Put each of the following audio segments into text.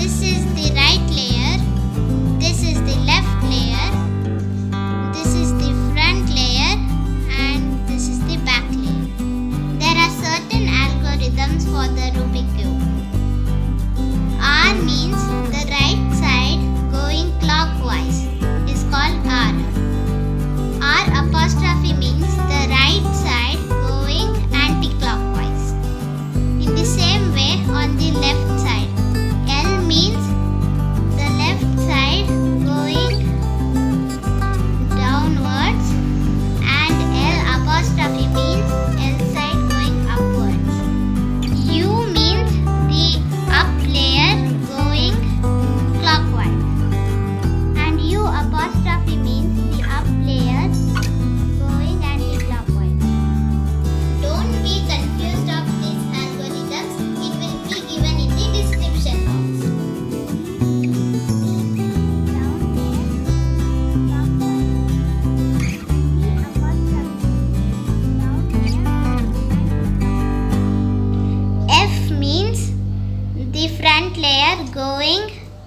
This is the right layer, this is the left layer, this is the front layer, and this is the back layer. There are certain algorithms for the Rubik cube. R means the right side going clockwise is called R. R apostrophe means the right side going anti-clockwise. In the same way on the left side, L means the left side going downwards, and L apostrophe means L side going upwards. U means the up layer going clockwise, and U apostrophe means the up layer going anti-clockwise. Don't be confused of these algorithms. It will be given in the description box. Down there, clockwise. F means the front layer going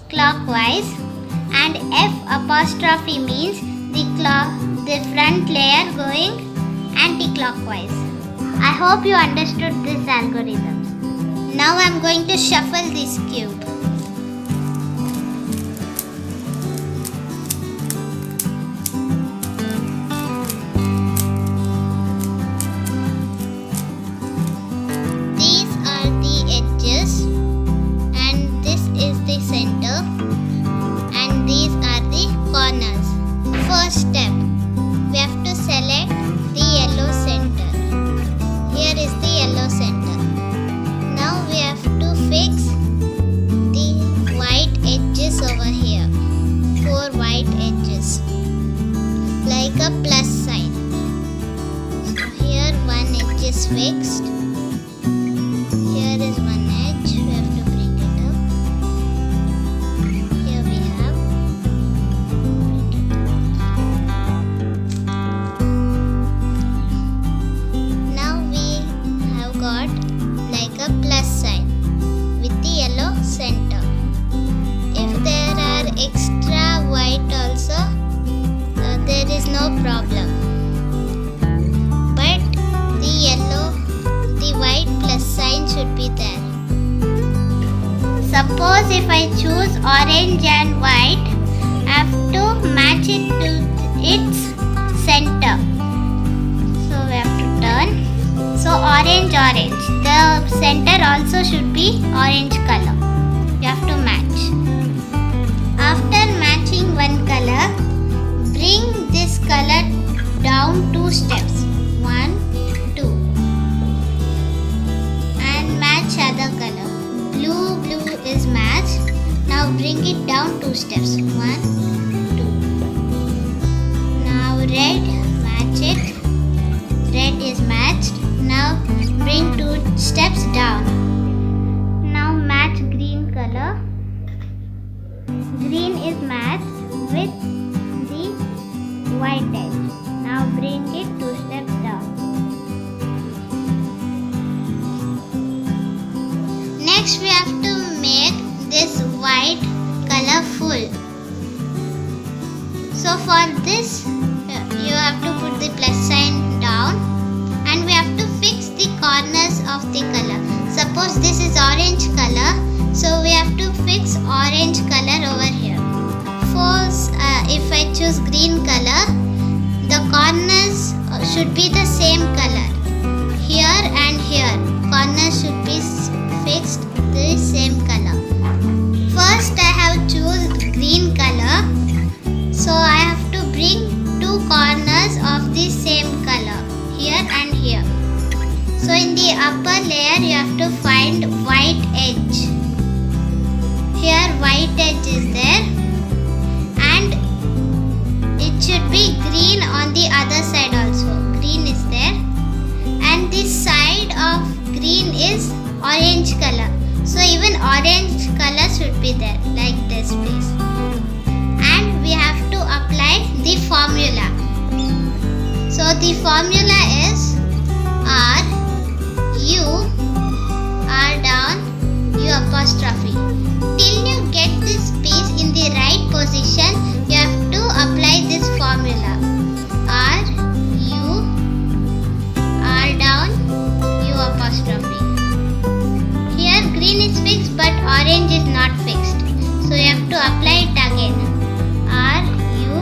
clockwise, and F apostrophe means the front layer going anti-clockwise. I hope you understood this algorithm. Now I am going to shuffle this cube. These are the edges, and this is the center, and these are the corners. First step, we have to select the yellow center. Here is the yellow center. Now we have to fix the white edges over here. 4 white edges, like a plus sign. So here one edge is fixed. Here is one edge. We have to bring it up. Here we have. Now we have got like a plus sign with the yellow center. If there are extra white also, there is no problem. But the white plus sign should be there. Suppose if I choose orange and white, I have to match it to its center. So we have to turn. So orange. The center also should be orange color. You have to match. After matching one color, bring this color down 2 steps. 1, 2. And match other color. Blue is matched. Now bring it down 2 steps. 1, 2. Now red, match it. Red is matched. Now bring 2 steps down. Now match green color. Green is matched with the white edge. Now bring it 2 steps down. Next we have to make this white color full. So for this you have to put the plus sign down, and we have to fix the corners of the color. Suppose this is orange color, so we have to fix orange color over here. If I choose green color, the corners should be the same color. Here and here, corners should be fixed the same color. First I have choose green color, so I have to bring 2 corners of the same color, here and here. So in the upper layer you have to find white edge. Here white edge is there, and it should be green on the other side also. Green is there, and this side of green is orange color. So even orange color should be there, like this please. And we have to apply the formula. So the formula is R, U, R down, U apostrophe. Till you get which is not fixed. So you have to apply it again. RU,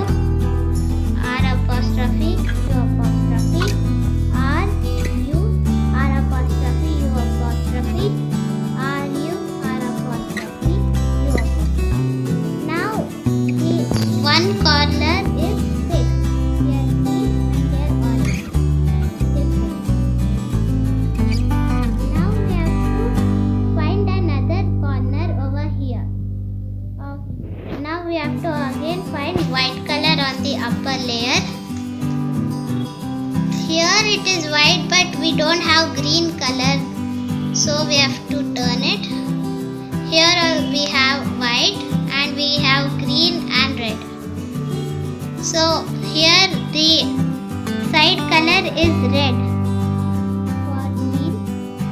R apostrophe, U apostrophe, RU, R apostrophe, U apostrophe, RU, R apostrophe, U apostrophe. Now the one corner is fixed. Here green and here orange. Now we have to find another corner over here. Now we have to again find white color on the upper layer. Here it is white, but we don't have green color, so we have to turn it. Here we have white and we have green and red. So here the side color is red for green.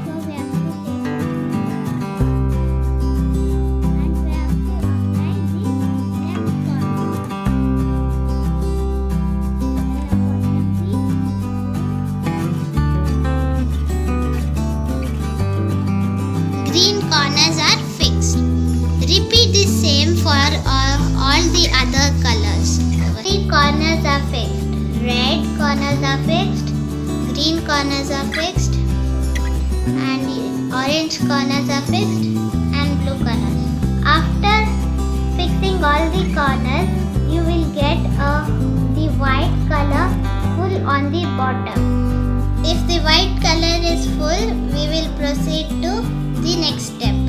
So we have to take it and we have to apply the left corner. Green corners are fixed. Repeat the same for all the other colors. Three corners are fixed. Red corners are fixed. Green corners are fixed. And orange corners are fixed. And blue corners. After fixing all the corners, you will get the white color full on the bottom. If the white color is full, we will proceed to the next step.